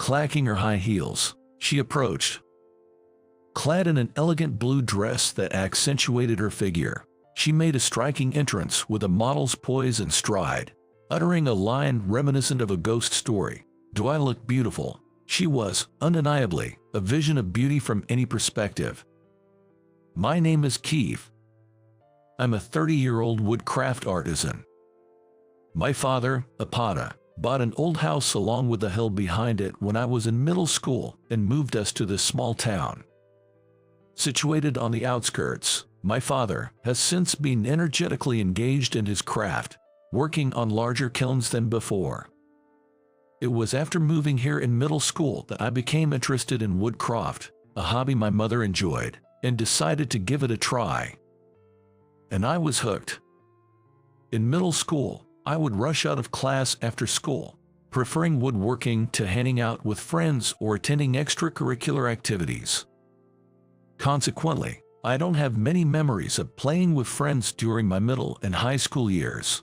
Clacking her high heels, she approached. Clad in an elegant blue dress that accentuated her figure, she made a striking entrance with a model's poise and stride, uttering a line reminiscent of a ghost story. "Do I look beautiful?" She was, undeniably, a vision of beauty from any perspective. "My name is Keith. I'm a 30-year-old woodcraft artisan. My father, Apata, bought an old house along with the hill behind it when I was in middle school and moved us to this small town. Situated on the outskirts, my father has since been energetically engaged in his craft, working on larger kilns than before. It was after moving here in middle school that I became interested in woodcraft, a hobby my mother enjoyed, and decided to give it a try. And I was hooked. In middle school, I would rush out of class after school, preferring woodworking to hanging out with friends or attending extracurricular activities. Consequently, I don't have many memories of playing with friends during my middle and high school years.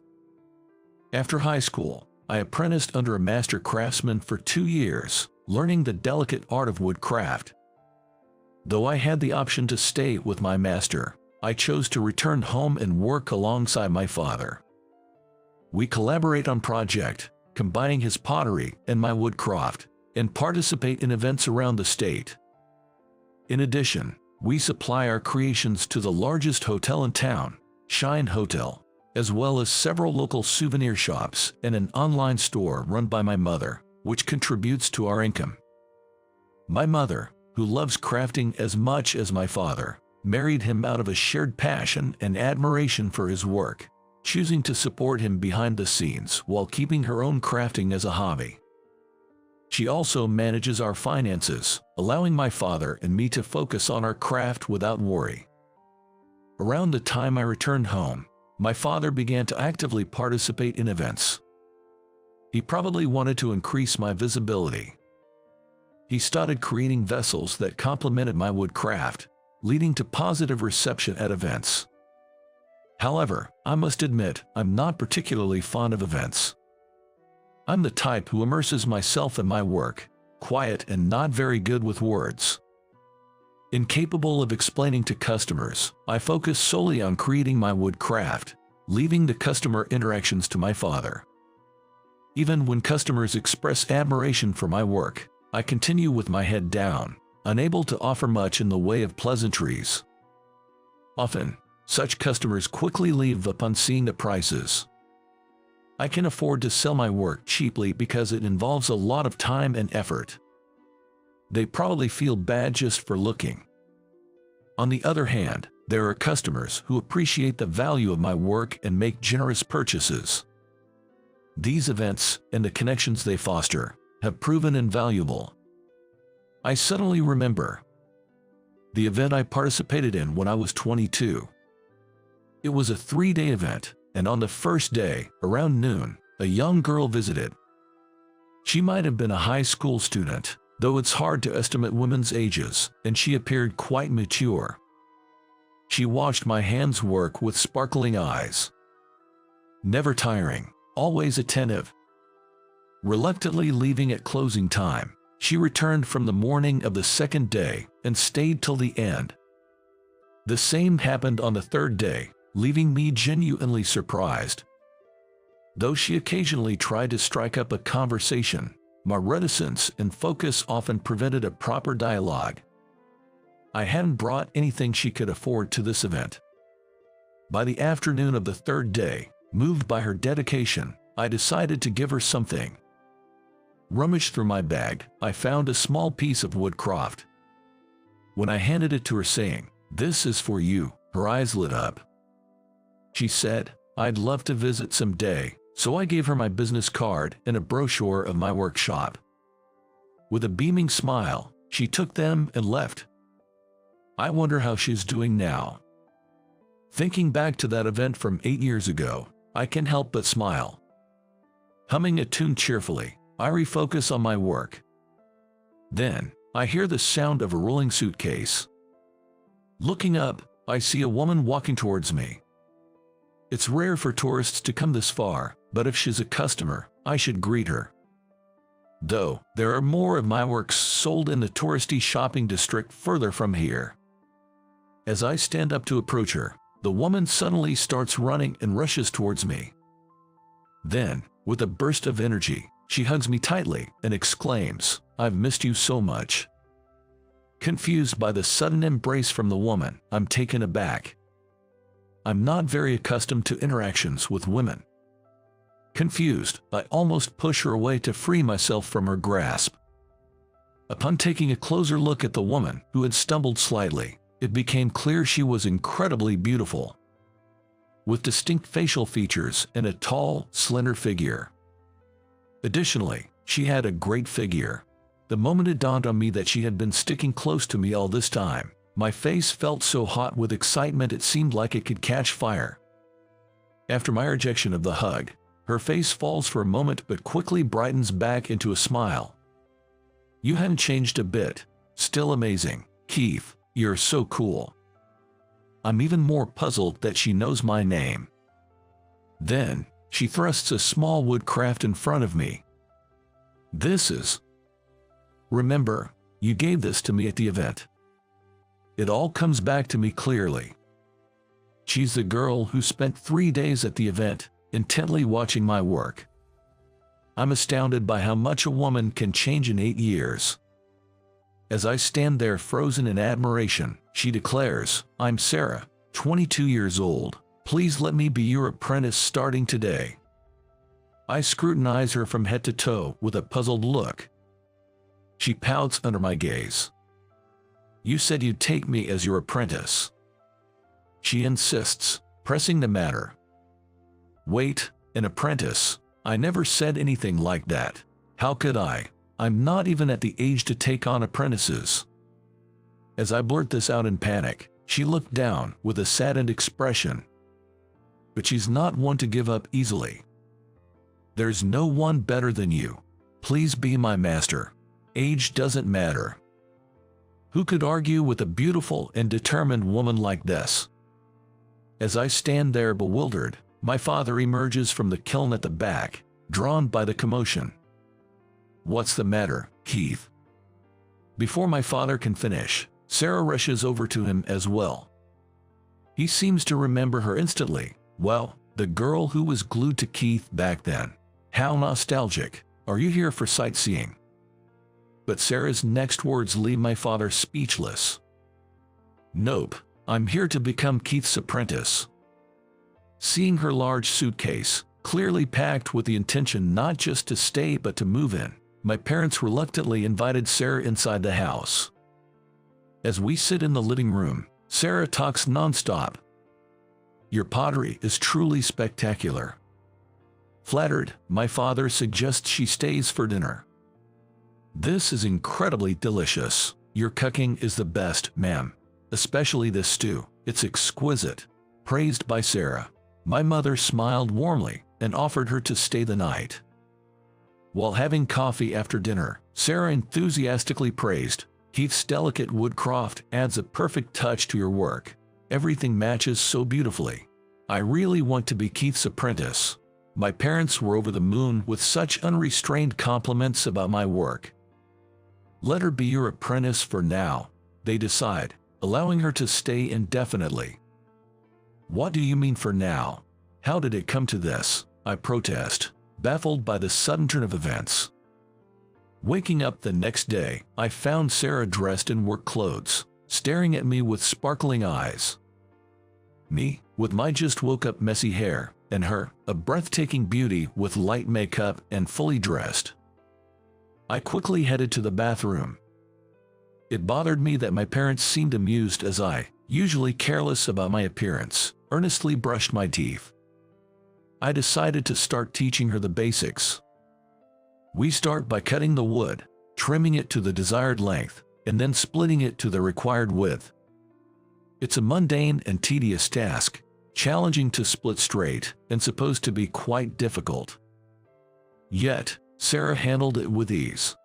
After high school, I apprenticed under a master craftsman for 2 years, learning the delicate art of woodcraft. Though I had the option to stay with my master, I chose to return home and work alongside my father. We collaborate on projects, combining his pottery and my woodcraft, and participate in events around the state. In addition, we supply our creations to the largest hotel in town, Shine Hotel, as well as several local souvenir shops and an online store run by my mother, which contributes to our income. My mother, who loves crafting as much as my father, married him out of a shared passion and admiration for his work, choosing to support him behind the scenes while keeping her own crafting as a hobby. She also manages our finances, allowing my father and me to focus on our craft without worry. Around the time I returned home, my father began to actively participate in events. He probably wanted to increase my visibility. He started creating vessels that complemented my woodcraft, leading to positive reception at events. However, I must admit, I'm not particularly fond of events. I'm the type who immerses myself in my work, quiet and not very good with words. Incapable of explaining to customers, I focus solely on creating my woodcraft, leaving the customer interactions to my father. Even when customers express admiration for my work, I continue with my head down, unable to offer much in the way of pleasantries. Often, such customers quickly leave upon seeing the prices. I can afford to sell my work cheaply because it involves a lot of time and effort. They probably feel bad just for looking. On the other hand, there are customers who appreciate the value of my work and make generous purchases. These events and the connections they foster have proven invaluable. I suddenly remember the event I participated in when I was 22. It was a 3-day event, and on the first day, around noon, a young girl visited. She might have been a high school student, though it's hard to estimate women's ages, and she appeared quite mature. She watched my hands work with sparkling eyes. Never tiring, always attentive. Reluctantly leaving at closing time, she returned from the morning of the second day and stayed till the end. The same happened on the third day, leaving me genuinely surprised. Though she occasionally tried to strike up a conversation, my reticence and focus often prevented a proper dialogue. I hadn't brought anything she could afford to this event. By the afternoon of the third day, moved by her dedication, I decided to give her something. Rummaged through my bag, I found a small piece of woodcraft. When I handed it to her saying, "This is for you," her eyes lit up. She said, "I'd love to visit someday," so I gave her my business card and a brochure of my workshop. With a beaming smile, she took them and left. I wonder how she's doing now. Thinking back to that event from 8 years ago, I can't help but smile. Humming a tune cheerfully, I refocus on my work. Then, I hear the sound of a rolling suitcase. Looking up, I see a woman walking towards me. It's rare for tourists to come this far, but if she's a customer, I should greet her. though there are more of my works sold in the touristy shopping district further from here. As I stand up to approach her, the woman suddenly starts running and rushes towards me. Then, with a burst of energy, she hugs me tightly and exclaims, "I've missed you so much." Confused by the sudden embrace from the woman, I'm taken aback. I'm not very accustomed to interactions with women. Confused, I almost push her away to free myself from her grasp. Upon taking a closer look at the woman, who had stumbled slightly, it became clear she was incredibly beautiful, with distinct facial features and a tall, slender figure. Additionally, she had a great figure. The moment it dawned on me that she had been sticking close to me all this time, my face felt so hot with excitement it seemed like it could catch fire. After my rejection of the hug, her face falls for a moment but quickly brightens back into a smile. "You haven't changed a bit. Still amazing, Keith. You're so cool." I'm even more puzzled that she knows my name. Then, she thrusts a small wood craft in front of me. "This is... Remember, you gave this to me at the event." It all comes back to me clearly. She's the girl who spent 3 days at the event, intently watching my work. I'm astounded by how much a woman can change in 8 years. As I stand there frozen in admiration, she declares, "I'm Sarah, 22 years old. Please let me be your apprentice starting today." I scrutinize her from head to toe with a puzzled look. She pouts under my gaze. "You said you'd take me as your apprentice," she insists, pressing the matter. "Wait, an apprentice? I never said anything like that. How could I? I'm not even at the age to take on apprentices." As I blurt this out in panic, she looked down with a saddened expression. But she's not one to give up easily. "There's no one better than you. Please be my master. Age doesn't matter." Who could argue with a beautiful and determined woman like this? As I stand there bewildered, my father emerges from the kiln at the back, drawn by the commotion. "What's the matter, Keith?" Before my father can finish, Sarah rushes over to him as well. He seems to remember her instantly. "Well, the girl who was glued to Keith back then. How nostalgic. Are you here for sightseeing?" But Sarah's next words leave my father speechless. "Nope, I'm here to become Keith's apprentice." Seeing her large suitcase, clearly packed with the intention not just to stay but to move in, my parents reluctantly invited Sarah inside the house. As we sit in the living room, Sarah talks nonstop. "Your pottery is truly spectacular." Flattered, my father suggests she stays for dinner. "This is incredibly delicious. Your cooking is the best, ma'am. Especially this stew. It's exquisite." Praised by Sarah, my mother smiled warmly and offered her to stay the night. While having coffee after dinner, Sarah enthusiastically praised, "Keith's delicate woodcraft adds a perfect touch to your work. Everything matches so beautifully. I really want to be Keith's apprentice." My parents were over the moon with such unrestrained compliments about my work. "Let her be your apprentice for now," they decide, allowing her to stay indefinitely. "What do you mean for now? How did it come to this?" I protest, baffled by the sudden turn of events. Waking up the next day, I found Sarah dressed in work clothes, staring at me with sparkling eyes. Me, with my just woke up messy hair, and her, a breathtaking beauty with light makeup and fully dressed. I quickly headed to the bathroom. It bothered me that my parents seemed amused as I, usually careless about my appearance, earnestly brushed my teeth. I decided to start teaching her the basics. We start by cutting the wood, trimming it to the desired length, and then splitting it to the required width. It's a mundane and tedious task, challenging to split straight, and supposed to be quite difficult. Yet, Sarah handled it with ease.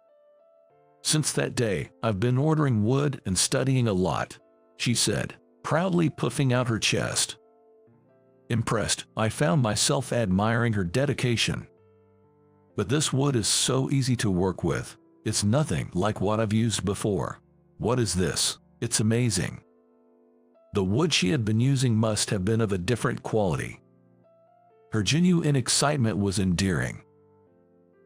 "Since that day, I've been ordering wood and studying a lot," she said, proudly puffing out her chest. Impressed, I found myself admiring her dedication. But this wood is so easy to work with. It's nothing like what I've used before. What is this? It's amazing. The wood she had been using must have been of a different quality. Her genuine excitement was endearing.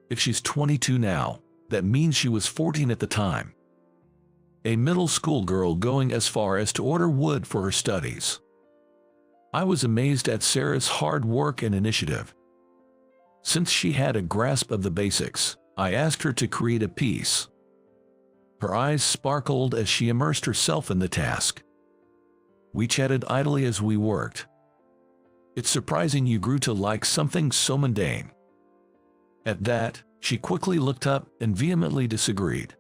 If she's 22 now, that means she was 14 at the time. A middle school girl going as far as to order wood for her studies. I was amazed at Sarah's hard work and initiative. Since she had a grasp of the basics, I asked her to create a piece. Her eyes sparkled as she immersed herself in the task. We chatted idly as we worked. It's surprising you grew to like something so mundane. At that, she quickly looked up and vehemently disagreed.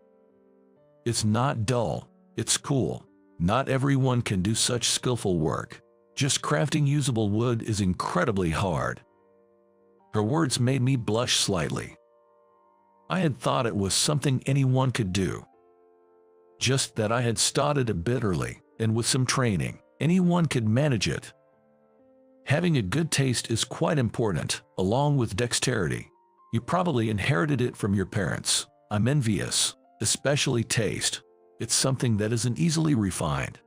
It's not dull, it's cool. Not everyone can do such skillful work. Just crafting usable wood is incredibly hard. Her words made me blush slightly. I had thought it was something anyone could do. Just that I had started a bit early, and with some training, anyone could manage it. Having a good taste is quite important, along with dexterity. You probably inherited it from your parents. I'm envious, especially taste. It's something that isn't easily refined.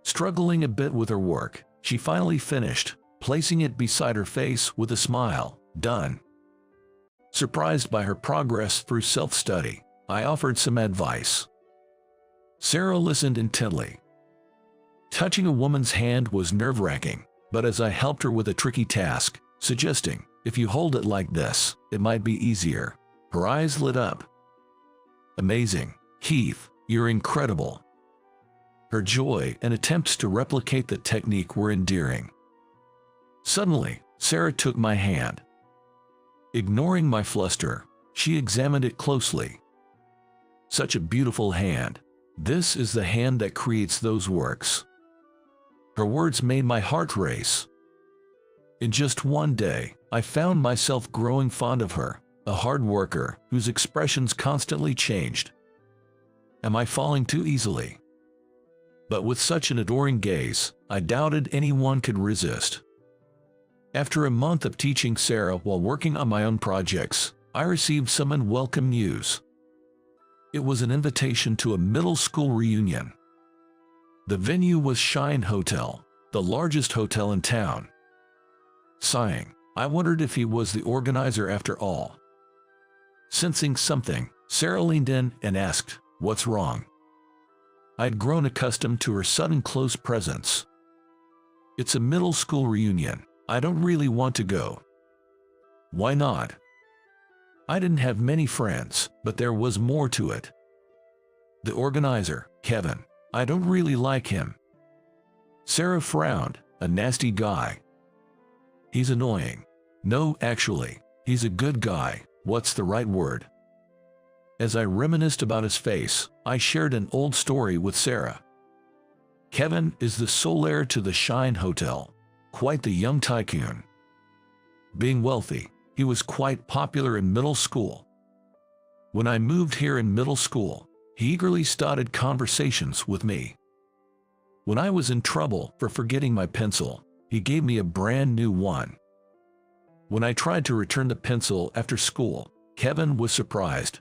Struggling a bit with her work, she finally finished, placing it beside her face with a smile. Done. Surprised by her progress through self-study, I offered some advice. Sarah listened intently. Touching a woman's hand was nerve-wracking, but as I helped her with a tricky task, suggesting, if you hold it like this, it might be easier, her eyes lit up. Amazing, Keith, you're incredible. Her joy and attempts to replicate the technique were endearing. Suddenly, Sarah took my hand. Ignoring my fluster, she examined it closely. Such a beautiful hand. This is the hand that creates those works. Her words made my heart race. In just one day, I found myself growing fond of her, a hard worker whose expressions constantly changed. Am I falling too easily? But with such an adoring gaze, I doubted anyone could resist. After a month of teaching Sarah while working on my own projects, I received some unwelcome news. It was an invitation to a middle school reunion. The venue was Shine Hotel, the largest hotel in town. Sighing, I wondered if he was the organizer after all. Sensing something, Sarah leaned in and asked, "What's wrong?" I'd grown accustomed to her sudden close presence. "It's a middle school reunion. I don't really want to go." "Why not?" I didn't have many friends, but there was more to it. The organizer, Kevin, I don't really like him. Sarah frowned. "A nasty guy." "He's annoying." "No, actually, he's a good guy. What's the right word?" As I reminisced about his face, I shared an old story with Sarah. Kevin is the sole heir to the Shine Hotel, quite the young tycoon. Being wealthy, he was quite popular in middle school. When I moved here in middle school, he eagerly started conversations with me. When I was in trouble for forgetting my pencil, he gave me a brand new one. When I tried to return the pencil after school, Kevin was surprised.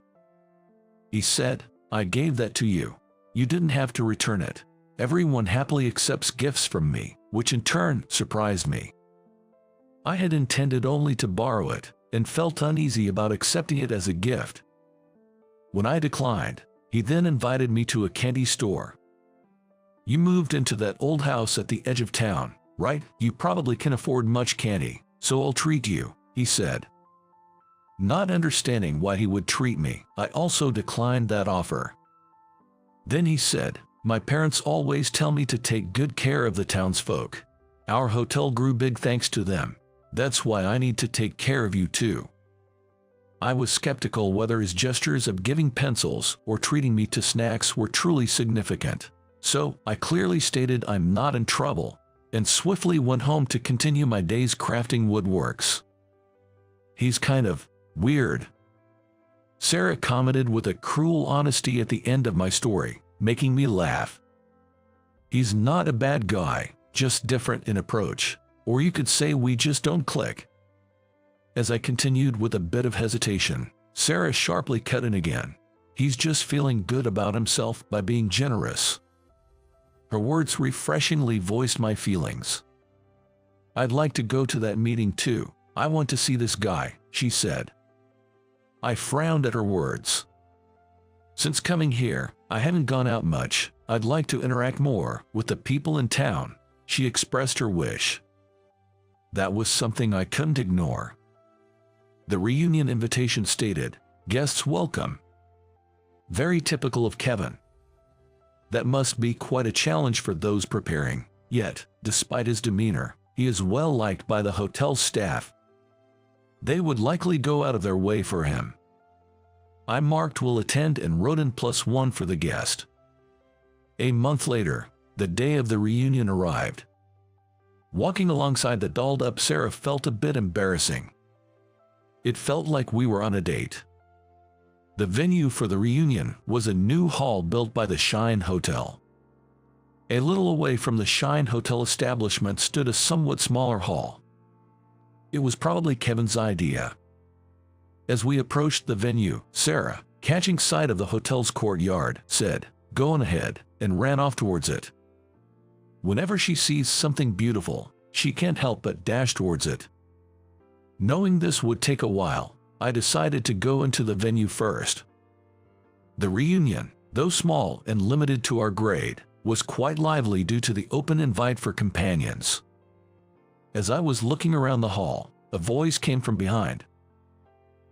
He said, "I gave that to you. You didn't have to return it." Everyone happily accepts gifts from me, which in turn surprised me. I had intended only to borrow it, and felt uneasy about accepting it as a gift. When I declined, he then invited me to a candy store. "You moved into that old house at the edge of town, right? You probably can afford much candy, so I'll treat you," he said. Not understanding why he would treat me, I also declined that offer. Then he said, "My parents always tell me to take good care of the townsfolk. Our hotel grew big thanks to them. That's why I need to take care of you too." I was skeptical whether his gestures of giving pencils or treating me to snacks were truly significant, so I clearly stated I'm not in trouble, and swiftly went home to continue my days crafting woodworks. "He's kind of weird," Sarah commented with a cruel honesty at the end of my story, making me laugh. "He's not a bad guy, just different in approach, or you could say we just don't click." As I continued with a bit of hesitation, Sarah sharply cut in again. He's just feeling good about himself by being generous. Her words refreshingly voiced my feelings. I'd like to go to that meeting too. I want to see this guy, she said. I frowned at her words. Since coming here, I haven't gone out much. I'd like to interact more with the people in town, she expressed her wish. That was something I couldn't ignore. The reunion invitation stated, "Guests welcome." Very typical of Kevin. That must be quite a challenge for those preparing, yet, despite his demeanor, he is well liked by the hotel staff. They would likely go out of their way for him. I marked will attend and wrote in +1 for the guest. A month later, the day of the reunion arrived. Walking alongside the dolled-up Sarah felt a bit embarrassing. It felt like we were on a date. The venue for the reunion was a new hall built by the Shine Hotel. A little away from the Shine Hotel establishment stood a somewhat smaller hall. It was probably Kevin's idea. As we approached the venue, Sarah, catching sight of the hotel's courtyard, said, "Go on ahead," and ran off towards it. Whenever she sees something beautiful, she can't help but dash towards it. Knowing this would take a while, I decided to go into the venue first. The reunion, though small and limited to our grade, was quite lively due to the open invite for companions. As I was looking around the hall, a voice came from behind.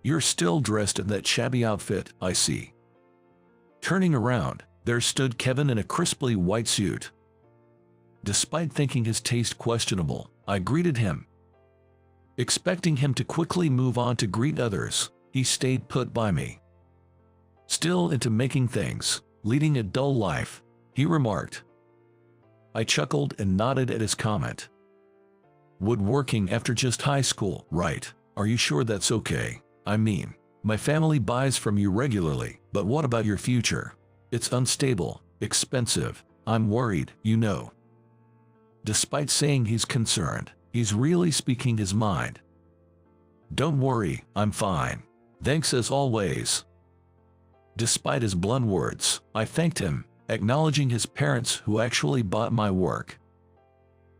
"You're still dressed in that shabby outfit, I see." Turning around, there stood Kevin in a crisply white suit. Despite thinking his taste questionable, I greeted him. Expecting him to quickly move on to greet others, he stayed put by me. "Still into making things, leading a dull life," he remarked. I chuckled and nodded at his comment. "Woodworking after just high school, right? Are you sure that's okay? I mean, my family buys from you regularly, but what about your future? It's unstable, expensive. I'm worried, you know." Despite saying he's concerned, he's really speaking his mind. "Don't worry, I'm fine. Thanks as always." Despite his blunt words, I thanked him, acknowledging his parents who actually bought my work.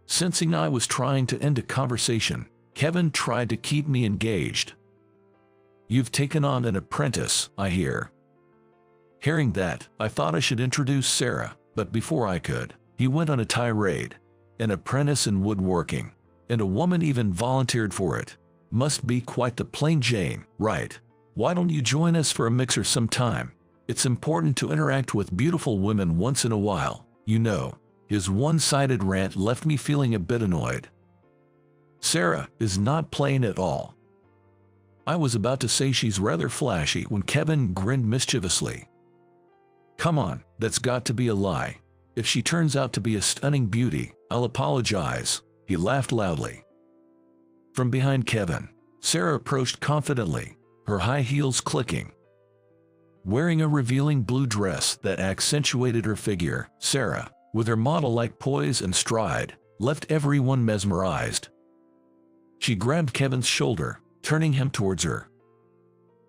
Sensing I was trying to end a conversation, Kevin tried to keep me engaged. "You've taken on an apprentice, I hear." Hearing that, I thought I should introduce Sarah, but before I could, he went on a tirade. An apprentice in woodworking, and a woman even volunteered for it. Must be quite the plain Jane, right? Why don't you join us for a mixer sometime? It's important to interact with beautiful women once in a while, you know. His one-sided rant left me feeling a bit annoyed. Sarah is not plain at all. I was about to say she's rather flashy when Kevin grinned mischievously. "Come on, that's got to be a lie. If she turns out to be a stunning beauty, I'll apologize," he laughed loudly. From behind Kevin, Sarah approached confidently, her high heels clicking. Wearing a revealing blue dress that accentuated her figure, Sarah, with her model-like poise and stride, left everyone mesmerized. She grabbed Kevin's shoulder, turning him towards her.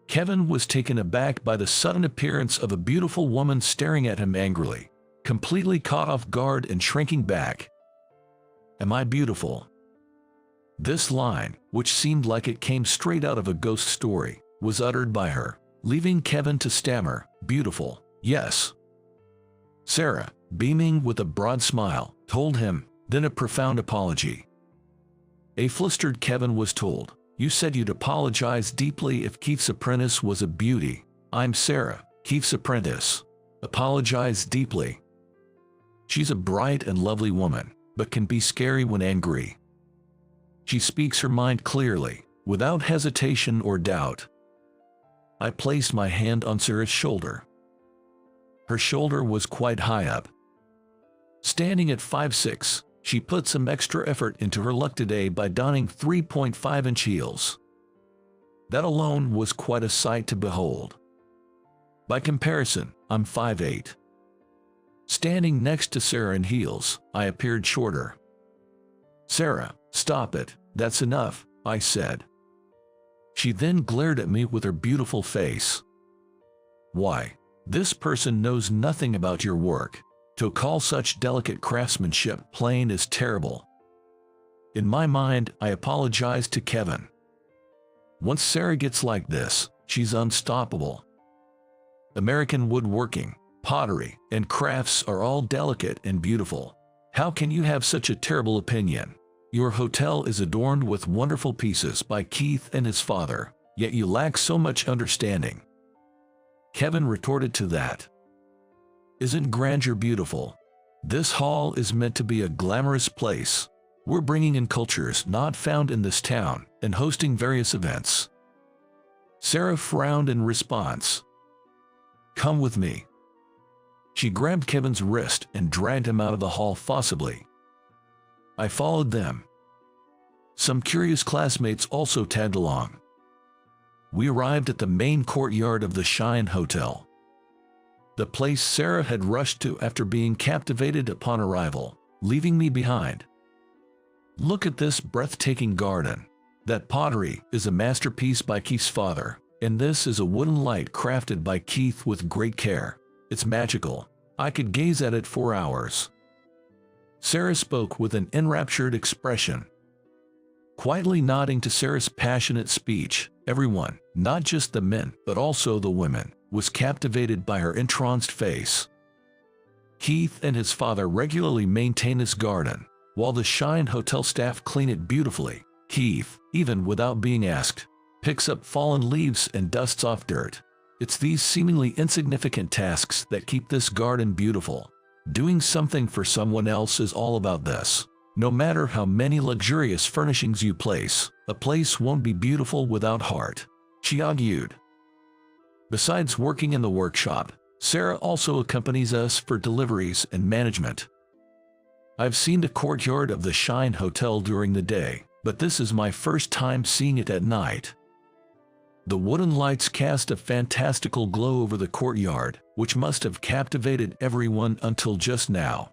Kevin was taken aback by the sudden appearance of a beautiful woman staring at him angrily, completely caught off guard and shrinking back. "Am I beautiful?" This line, which seemed like it came straight out of a ghost story, was uttered by her, leaving Kevin to stammer, "Beautiful, yes." Sarah, beaming with a broad smile, told him, then a profound apology. A flustered Kevin was told, "You said you'd apologize deeply if Keith's apprentice was a beauty." "I'm Sarah, Keith's apprentice. Apologize deeply." She's a bright and lovely woman, but can be scary when angry. She speaks her mind clearly, without hesitation or doubt. I placed my hand on Sarah's shoulder. Her shoulder was quite high up. Standing at 5'6", she put some extra effort into her look today by donning 3.5-inch heels. That alone was quite a sight to behold. By comparison, I'm 5'8". Standing next to Sarah in heels, I appeared shorter. "Sarah, stop it, that's enough," I said. She then glared at me with her beautiful face. Why, this person knows nothing about your work. To call such delicate craftsmanship plain is terrible. In my mind, I apologized to Kevin. Once Sarah gets like this, she's unstoppable. American woodworking, pottery, and crafts are all delicate and beautiful. How can you have such a terrible opinion? Your hotel is adorned with wonderful pieces by Keith and his father, yet you lack so much understanding. Kevin retorted to that. Isn't grandeur beautiful? This hall is meant to be a glamorous place. We're bringing in cultures not found in this town and hosting various events. Sarah frowned in response. Come with me. She grabbed Kevin's wrist and dragged him out of the hall forcibly. I followed them. Some curious classmates also tagged along. We arrived at the main courtyard of the Shine Hotel, the place Sarah had rushed to after being captivated upon arrival, leaving me behind. Look at this breathtaking garden. That pottery is a masterpiece by Keith's father, and this is a wooden light crafted by Keith with great care. It's magical. I could gaze at it for hours. Sarah spoke with an enraptured expression. Quietly nodding to Sarah's passionate speech, everyone, not just the men but also the women, was captivated by her entranced face. Keith and his father regularly maintain this garden, while the Shine Hotel staff clean it beautifully. Keith, even without being asked, picks up fallen leaves and dusts off dirt. It's these seemingly insignificant tasks that keep this garden beautiful. Doing something for someone else is all about this. No matter how many luxurious furnishings you place, a place won't be beautiful without heart, she argued. Besides working in the workshop, Sarah also accompanies us for deliveries and management. I've seen the courtyard of the Shine Hotel during the day, but this is my first time seeing it at night. The wooden lights cast a fantastical glow over the courtyard, which must have captivated everyone until just now.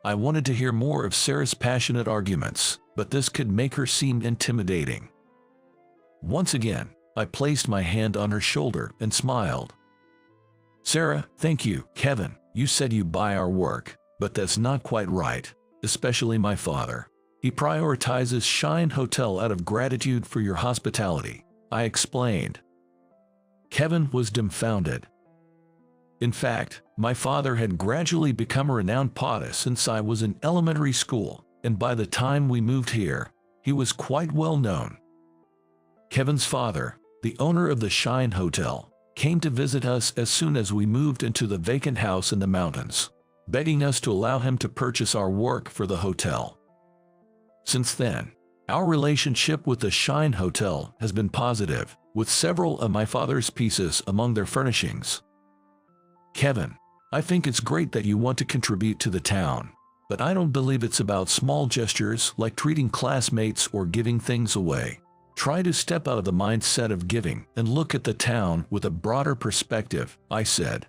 I wanted to hear more of Sarah's passionate arguments, but this could make her seem intimidating. Once again, I placed my hand on her shoulder and smiled. Sarah, thank you, Kevin. You said you buy our work, but that's not quite right, especially my father. He prioritizes Shine Hotel out of gratitude for your hospitality, I explained. Kevin was dumbfounded. In fact, my father had gradually become a renowned potter since I was in elementary school, and by the time we moved here, he was quite well known. Kevin's father, the owner of the Shine Hotel, came to visit us as soon as we moved into the vacant house in the mountains, begging us to allow him to purchase our work for the hotel. Since then, our relationship with the Shine Hotel has been positive, with several of my father's pieces among their furnishings. Kevin, I think it's great that you want to contribute to the town, but I don't believe it's about small gestures like treating classmates or giving things away. Try to step out of the mindset of giving and look at the town with a broader perspective, I said.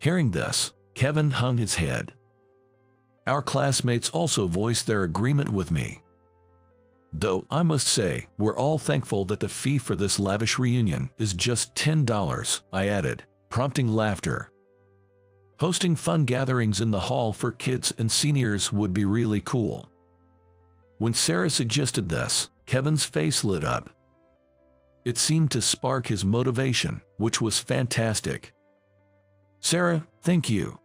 Hearing this, Kevin hung his head. Our classmates also voiced their agreement with me. Though I must say, we're all thankful that the fee for this lavish reunion is just $10, I added, prompting laughter. Hosting fun gatherings in the hall for kids and seniors would be really cool. When Sarah suggested this, Kevin's face lit up. It seemed to spark his motivation, which was fantastic. Sarah, thank you.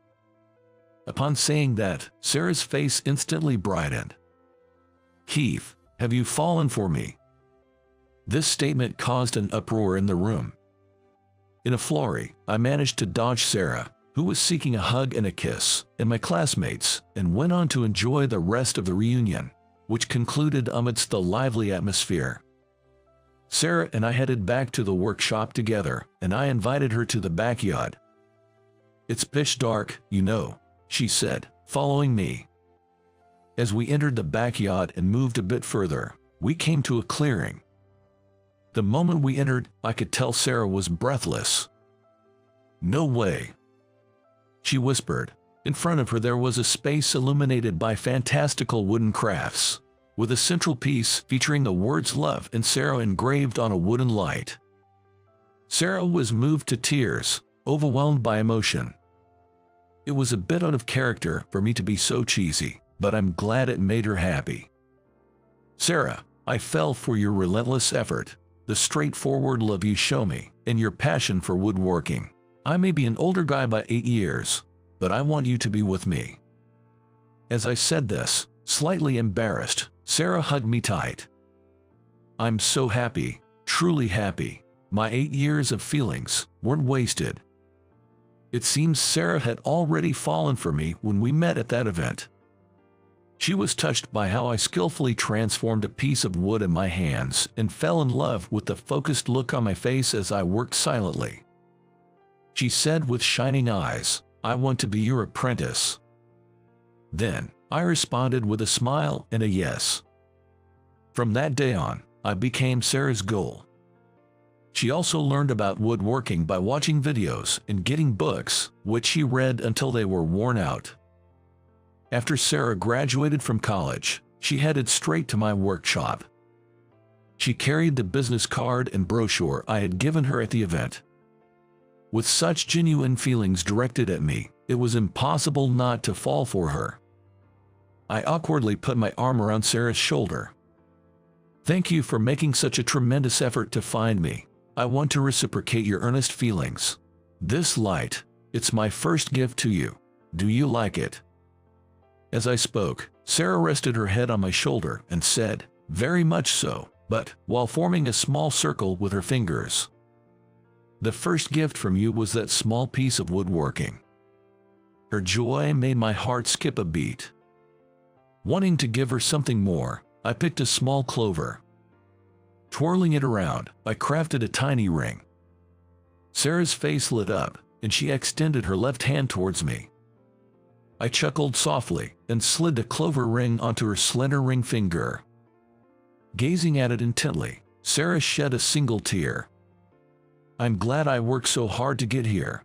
Upon saying that, Sarah's face instantly brightened. Keith, have you fallen for me? This statement caused an uproar in the room. In a flurry, I managed to dodge Sarah, who was seeking a hug and a kiss, and my classmates, and went on to enjoy the rest of the reunion, which concluded amidst the lively atmosphere. Sarah and I headed back to the workshop together, and I invited her to the backyard. It's pitch dark, you know, she said, following me. As we entered the backyard and moved a bit further, we came to a clearing. The moment we entered, I could tell Sarah was breathless. No way, she whispered. In front of her there was a space illuminated by fantastical wooden crafts. with a central piece featuring the words love and Sarah engraved on a wooden light. Sarah was moved to tears, overwhelmed by emotion. It was a bit out of character for me to be so cheesy, but I'm glad it made her happy. Sarah, I fell for your relentless effort, the straightforward love you show me, and your passion for woodworking. I may be an older guy by 8 years, but I want you to be with me. As I said this, slightly embarrassed, Sarah hugged me tight. I'm so happy, truly happy. My 8 years of feelings weren't wasted. It seems Sarah had already fallen for me when we met at that event. She was touched by how I skillfully transformed a piece of wood in my hands and fell in love with the focused look on my face as I worked silently. She said with shining eyes, I want to be your apprentice. Then, I responded with a smile and a yes. From that day on, I became Sarah's goal. She also learned about woodworking by watching videos and getting books, which she read until they were worn out. After Sarah graduated from college, she headed straight to my workshop. She carried the business card and brochure I had given her at the event. With such genuine feelings directed at me, it was impossible not to fall for her. I awkwardly put my arm around Sarah's shoulder. Thank you for making such a tremendous effort to find me. I want to reciprocate your earnest feelings. This light, it's my first gift to you. Do you like it? As I spoke, Sarah rested her head on my shoulder and said, very much so, but while forming a small circle with her fingers. The first gift from you was that small piece of woodworking. Her joy made my heart skip a beat. Wanting to give her something more, I picked a small clover. Twirling it around, I crafted a tiny ring. Sarah's face lit up, and she extended her left hand towards me. I chuckled softly and slid the clover ring onto her slender ring finger. Gazing at it intently, Sarah shed a single tear. I'm glad I worked so hard to get here.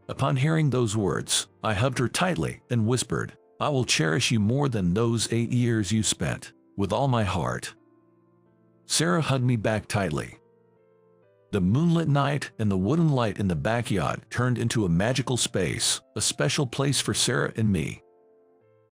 Upon hearing those words, I hugged her tightly and whispered, I will cherish you more than those 8 years you spent, with all my heart. Sarah hugged me back tightly. The moonlit night and the wooden light in the backyard turned into a magical space, a special place for Sarah and me.